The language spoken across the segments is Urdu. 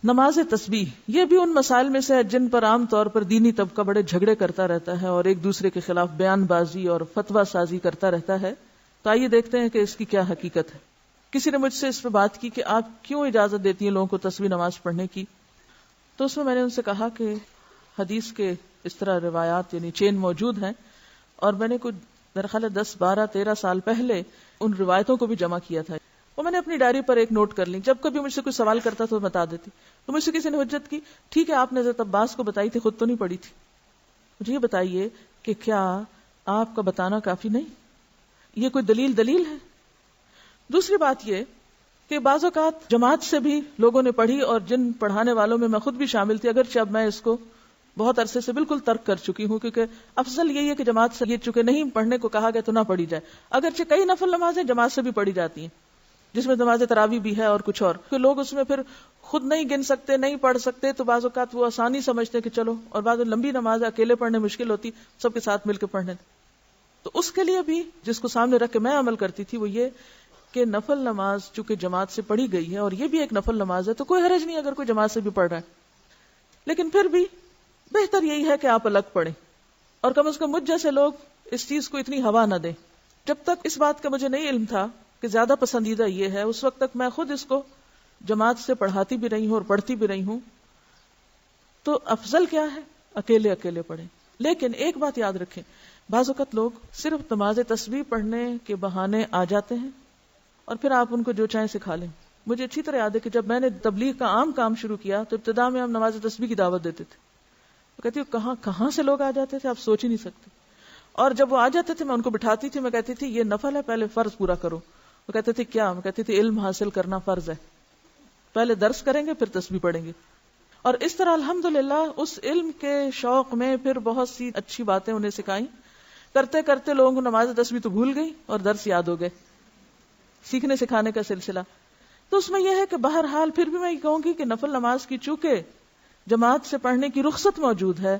نماز تسبیح یہ بھی ان مسائل میں سے ہے جن پر عام طور پر دینی طبقہ بڑے جھگڑے کرتا رہتا ہے اور ایک دوسرے کے خلاف بیان بازی اور فتویٰ سازی کرتا رہتا ہے. تو آئیے دیکھتے ہیں کہ اس کی کیا حقیقت ہے. کسی نے مجھ سے اس پہ بات کی کہ آپ کیوں اجازت دیتی ہیں لوگوں کو تسبیح نماز پڑھنے کی؟ تو اس میں نے ان سے کہا کہ حدیث کے اس طرح روایات یعنی چین موجود ہیں، اور میں نے کچھ میرا خیال ہے 10 12 13 سال پہلے ان روایتوں کو بھی جمع کیا تھا. وہ میں نے اپنی ڈائری پر ایک نوٹ کر لی، جب کبھی مجھ سے کوئی سوال کرتا تو بتا دیتی. تو مجھ سے کسی نے حجت کی، ٹھیک ہے آپ نے حضرت عباس کو بتائی تھی، خود تو نہیں پڑھی تھی. مجھے یہ بتائیے کہ کیا آپ کا بتانا کافی نہیں؟ یہ کوئی دلیل ہے؟ دوسری بات یہ کہ بعض اوقات جماعت سے بھی لوگوں نے پڑھی، اور جن پڑھانے والوں میں میں خود بھی شامل تھی، اگرچہ اب میں اس کو بہت عرصے سے بالکل ترک کر چکی ہوں، کیونکہ افضل یہی ہے کہ جماعت سے یہ چونکہ نہیں پڑھنے کو کہا گیا تو نہ پڑھی جائے. اگرچہ کئی نفل نمازیں جماعت سے بھی پڑھی جاتی ہیں، جس میں نماز تراویح بھی ہے اور کچھ اور، کہ لوگ اس میں پھر خود نہیں گن سکتے، نہیں پڑھ سکتے، تو بعض اوقات وہ آسانی سمجھتے کہ چلو، اور بعض لمبی نماز اکیلے پڑھنے مشکل ہوتی، سب کے ساتھ مل کے پڑھنے. تو اس کے لیے بھی جس کو سامنے رکھ کے میں عمل کرتی تھی وہ یہ کہ نفل نماز چونکہ جماعت سے پڑھی گئی ہے اور یہ بھی ایک نفل نماز ہے تو کوئی حرج نہیں اگر کوئی جماعت سے بھی پڑھ رہا ہے، لیکن پھر بھی بہتر یہی ہے کہ آپ الگ پڑھیں، اور کم از کم مجھ جیسے لوگ اس چیز کو اتنی ہوا نہ دیں. جب تک اس بات کا مجھے نہیں علم تھا کہ زیادہ پسندیدہ یہ ہے، اس وقت تک میں خود اس کو جماعت سے پڑھاتی بھی رہی ہوں اور پڑھتی بھی رہی ہوں. تو افضل کیا ہے؟ اکیلے پڑھیں. لیکن ایک بات یاد رکھیں، بعض اوقات لوگ صرف نماز تسبیح پڑھنے کے بہانے آ جاتے ہیں اور پھر آپ ان کو جو چاہیں سکھا لیں. مجھے اچھی طرح یاد ہے کہ جب میں نے تبلیغ کا عام کام شروع کیا تو ابتدا میں ہم نماز تسبیح کی دعوت دیتے تھے. تو کہتی ہوں کہاں سے لوگ آ جاتے تھے، آپ سوچ ہی نہیں سکتے. اور جب وہ آ جاتے تھے میں ان کو بٹھاتی تھی، میں کہتی تھی یہ نفل ہے، پہلے فرض پورا کرو. وہ کہتے تھے کیا؟ میں کہتی تھی علم حاصل کرنا فرض ہے، پہلے درس کریں گے پھر تسبیح پڑھیں گے. اور اس طرح الحمدللہ اس علم کے شوق میں پھر بہت سی اچھی باتیں انہیں سکھائیں. کرتے کرتے لوگوں کو نماز تسبیح تو بھول گئی اور درس یاد ہو گئے. سیکھنے سکھانے کا سلسلہ. تو اس میں یہ ہے کہ بہرحال پھر بھی میں یہ کہوں گی کہ نفل نماز کی چونکہ جماعت سے پڑھنے کی رخصت موجود ہے،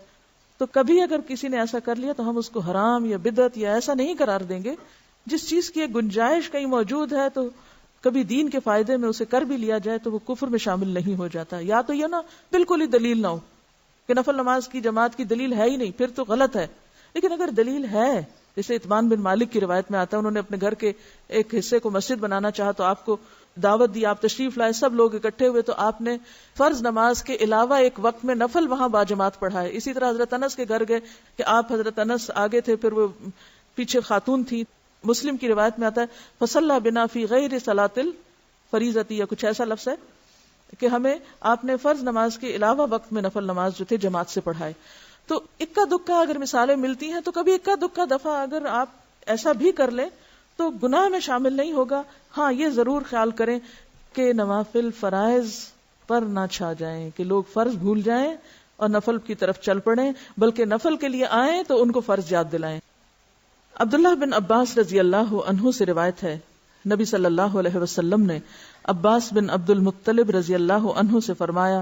تو کبھی اگر کسی نے ایسا کر لیا تو ہم اس کو حرام یا بدعت یا ایسا نہیں قرار دیں گے. جس چیز کی ایک گنجائش کہیں موجود ہے تو کبھی دین کے فائدے میں اسے کر بھی لیا جائے تو وہ کفر میں شامل نہیں ہو جاتا. یا تو یہ نا بالکل ہی دلیل نہ ہو کہ نفل نماز کی جماعت کی دلیل ہے ہی نہیں، پھر تو غلط ہے. لیکن اگر دلیل ہے، جیسے اطمان بن مالک کی روایت میں آتا ہے، انہوں نے اپنے گھر کے ایک حصے کو مسجد بنانا چاہا تو آپ کو دعوت دی، آپ تشریف لائے، سب لوگ اکٹھے ہوئے تو آپ نے فرض نماز کے علاوہ ایک وقت میں نفل وہاں باجماعت پڑھائے. اسی طرح حضرت انس کے گھر گئے کہ آپ حضرت انس آگے تھے، پھر وہ پیچھے خاتون تھی. مسلم کی روایت میں آتا ہے فصلی بنا فی غیر صلاۃ الفریضۃ، یا کچھ ایسا لفظ ہے کہ ہمیں آپ نے فرض نماز کے علاوہ وقت میں نفل نماز جو تھے جماعت سے پڑھائے. تو اکا دکا اگر مثالیں ملتی ہیں تو کبھی اکا دکا دفعہ اگر آپ ایسا بھی کر لیں تو گناہ میں شامل نہیں ہوگا. ہاں یہ ضرور خیال کریں کہ نوافل فرائض پر نہ چھا جائیں، کہ لوگ فرض بھول جائیں اور نفل کی طرف چل پڑیں، بلکہ نفل کے لیے آئیں تو ان کو فرض یاد دلائیں. عبداللہ بن عباس رضی اللہ عنہ سے روایت ہے، نبی صلی اللہ علیہ وسلم نے عباس بن عبد المطلب رضی اللہ عنہ سے فرمایا،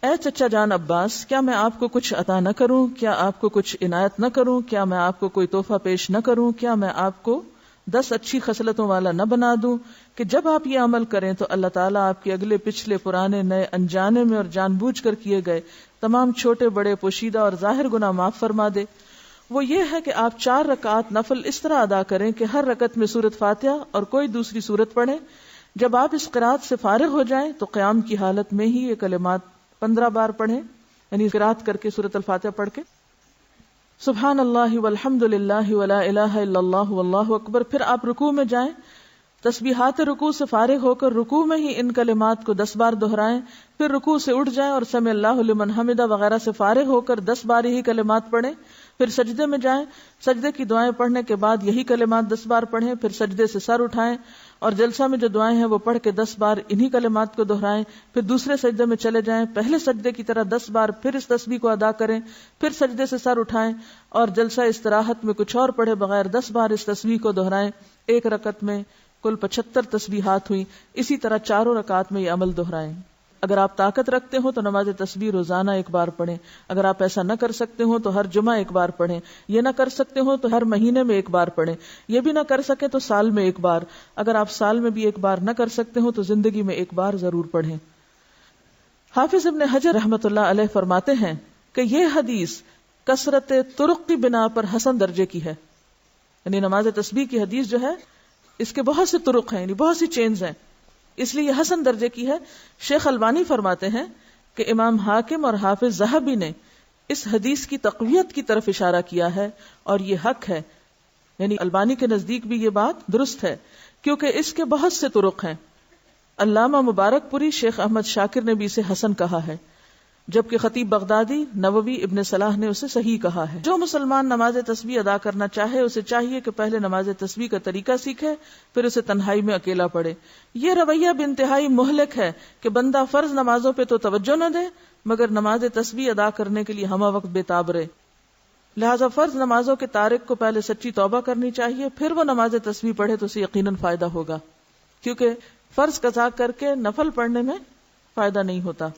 اے چچا جان عباس، کیا میں آپ کو کچھ عطا نہ کروں؟ کیا آپ کو کچھ عنایت نہ کروں؟ کیا میں آپ کو کوئی تحفہ پیش نہ کروں؟ کیا میں آپ کو 10 اچھی خصلتوں والا نہ بنا دوں کہ جب آپ یہ عمل کریں تو اللہ تعالیٰ آپ کے اگلے پچھلے پرانے نئے انجانے میں اور جان بوجھ کر کیے گئے تمام چھوٹے بڑے پوشیدہ اور ظاہر گناہ معاف فرما دے؟ وہ یہ ہے کہ آپ 4 رکعات نفل اس طرح ادا کریں کہ ہر رکعت میں سورۃ فاتحہ اور کوئی دوسری سورت پڑھیں. جب آپ اس قرات سے فارغ ہو جائیں تو قیام کی حالت میں ہی یہ کلمات 15 بار پڑھیں، یعنی قرات کر کے سورۃ الفاتحہ پڑھ کے سبحان اللہ والحمد للہ ولا الہ الا اللہ واللہ اکبر. پھر آپ رکوع میں جائیں، تسبیحات رکوع سے فارغ ہو کر رکوع میں ہی ان کلمات کو 10 بار دہرائیں. پھر رکوع سے اٹھ جائیں اور سمع اللہ لمن حمدہ وغیرہ سے فارغ ہو کر 10 بار ہی کلمات پڑھیں. پھر سجدے میں جائیں، سجدے کی دعائیں پڑھنے کے بعد یہی کلمات 10 بار پڑھیں. پھر سجدے سے سر اٹھائیں اور جلسہ میں جو دعائیں ہیں وہ پڑھ کے 10 بار انہی کلمات کو دہرائیں. پھر دوسرے سجدے میں چلے جائیں، پہلے سجدے کی طرح 10 بار پھر اس تسبیح کو ادا کریں. پھر سجدے سے سر اٹھائیں اور جلسہ استراحت میں کچھ اور پڑھے بغیر 10 بار اس تسبیح کو دہرائیں. ایک رکعت میں کل 75 تسبیحات ہوئی. اسی طرح 4 رکعات میں یہ عمل دہرائیں. اگر آپ طاقت رکھتے ہو تو نماز تسبیح روزانہ 1 بار پڑھیں. اگر آپ ایسا نہ کر سکتے ہو تو ہر جمعہ 1 بار پڑھیں. یہ نہ کر سکتے ہو تو ہر مہینے میں 1 بار پڑھیں. یہ بھی نہ کر سکے تو سال میں 1 بار. اگر آپ سال میں بھی 1 بار نہ کر سکتے ہو تو زندگی میں 1 بار ضرور پڑھیں. حافظ ابن حجر رحمۃ اللہ علیہ فرماتے ہیں کہ یہ حدیث کثرت طرق کی بنا پر حسن درجے کی ہے. یعنی نماز تسبیح کی حدیث جو ہے اس کے بہت سے طرق ہیں، یعنی بہت سی چینز ہیں، اس لیے یہ حسن درجے کی ہے. شیخ البانی فرماتے ہیں کہ امام حاکم اور حافظ ذہبی نے اس حدیث کی تقویت کی طرف اشارہ کیا ہے اور یہ حق ہے. یعنی البانی کے نزدیک بھی یہ بات درست ہے کیونکہ اس کے بہت سے طرق ہیں. علامہ مبارک پوری شیخ احمد شاکر نے بھی اسے حسن کہا ہے، جبکہ خطیب بغدادی، نووی، ابن صلاح نے اسے صحیح کہا ہے. جو مسلمان نماز تسبیح ادا کرنا چاہے اسے چاہیے کہ پہلے نماز تسبیح کا طریقہ سیکھے، پھر اسے تنہائی میں اکیلا پڑھے. یہ رویہ بانتہائی مہلک ہے کہ بندہ فرض نمازوں پہ تو توجہ نہ دے مگر نماز تسبیح ادا کرنے کے لیے ہمہ وقت بے تاب رہے. لہذا فرض نمازوں کے تارک کو پہلے سچی توبہ کرنی چاہیے، پھر وہ نماز تسبیح پڑھے تو اسے یقیناً فائدہ ہوگا، کیونکہ فرض قضا کر کے نفل پڑھنے میں فائدہ نہیں ہوتا.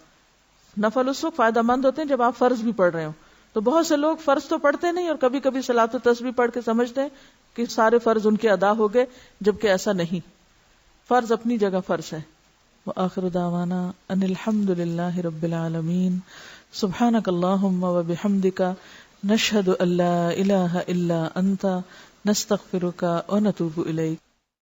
نفل اس وقت فائدہ مند ہوتے ہیں جب آپ فرض بھی پڑھ رہے ہو. تو بہت سے لوگ فرض تو پڑھتے نہیں اور کبھی کبھی صلاۃ التسبیح پڑھ کے سمجھتے ہیں کہ سارے فرض ان کے ادا ہو گئے، جبکہ ایسا نہیں. فرض اپنی جگہ فرض ہے. وآخر دعوانا ان الحمد للہ رب العالمین. سبحانک اللہم وبحمدک، نشہد ان لا الہ الا انت، نستغفرک ونتوب الیک.